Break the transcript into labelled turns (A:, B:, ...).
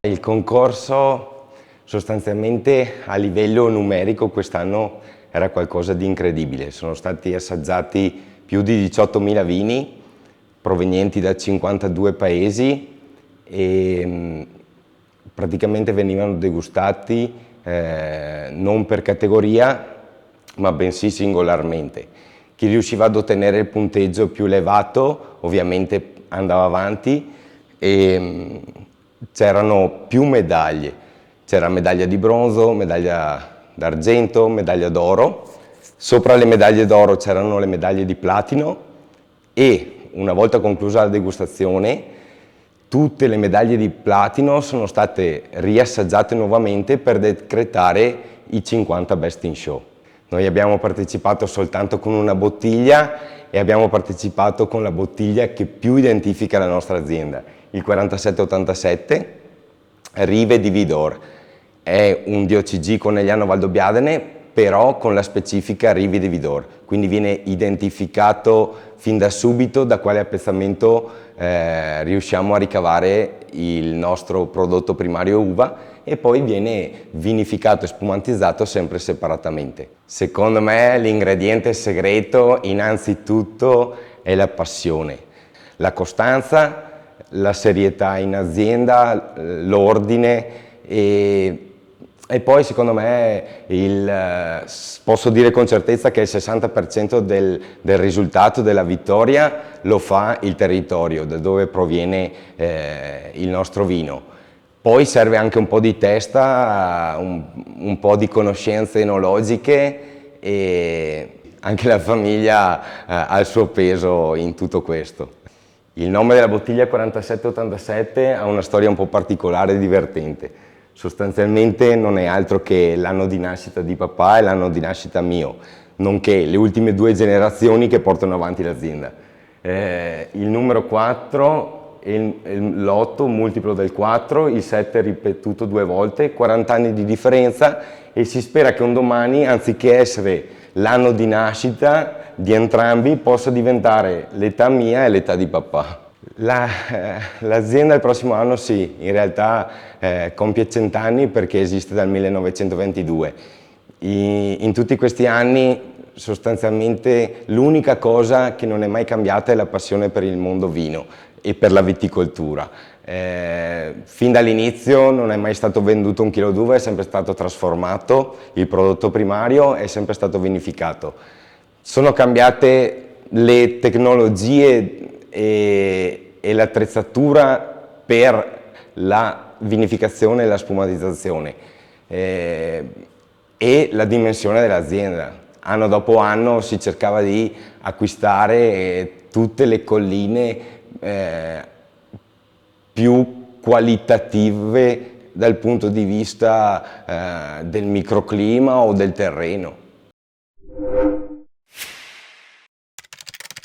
A: Il concorso sostanzialmente a livello numerico quest'anno era qualcosa di incredibile. Sono stati assaggiati più di 18.000 vini provenienti da 52 paesi e praticamente venivano degustati non per categoria ma bensì singolarmente. Chi riusciva ad ottenere il punteggio più elevato ovviamente andava avanti e c'erano più medaglie. C'era medaglia di bronzo, medaglia d'argento, medaglia d'oro. Sopra le medaglie d'oro c'erano le medaglie di platino e una volta conclusa la degustazione tutte le medaglie di platino sono state riassaggiate nuovamente per decretare i 50 Best in Show. Noi abbiamo partecipato soltanto con una bottiglia e abbiamo partecipato con la bottiglia che più identifica la nostra azienda, il 4787 Rive di Vidor. È un DOCG Conegliano Valdobbiadene, però con la specifica Rive di Vidor, quindi viene identificato fin da subito da quale appezzamento riusciamo a ricavare il nostro prodotto primario uva e poi viene vinificato e spumantizzato sempre separatamente. Secondo me l'ingrediente segreto innanzitutto è la passione, la costanza, la serietà in azienda, l'ordine e poi secondo me posso dire con certezza che il 60% del risultato della vittoria lo fa il territorio da dove proviene il nostro vino. Poi serve anche un po' di testa, un po' di conoscenze enologiche e anche la famiglia ha il suo peso in tutto questo. Il nome della bottiglia 4787 ha una storia un po' particolare e divertente. Sostanzialmente non è altro che l'anno di nascita di papà e l'anno di nascita mio, nonché le ultime 2 generazioni che portano avanti l'azienda. Il numero 4 l'8 multiplo del 4, il 7 ripetuto 2 volte, 40 anni di differenza e si spera che un domani, anziché essere l'anno di nascita di entrambi, possa diventare l'età mia e l'età di papà. L'azienda il prossimo anno sì, in realtà compie 100 anni perché esiste dal 1922. In tutti questi anni sostanzialmente l'unica cosa che non è mai cambiata è la passione per il mondo vino e per la viticoltura. Fin dall'inizio non è mai stato venduto 1 chilo d'uva, è sempre stato trasformato, il prodotto primario è sempre stato vinificato. Sono cambiate le tecnologie e l'attrezzatura per la vinificazione e la spumatizzazione e la dimensione dell'azienda. Anno dopo anno si cercava di acquistare tutte le colline più qualitative dal punto di vista del microclima o del terreno.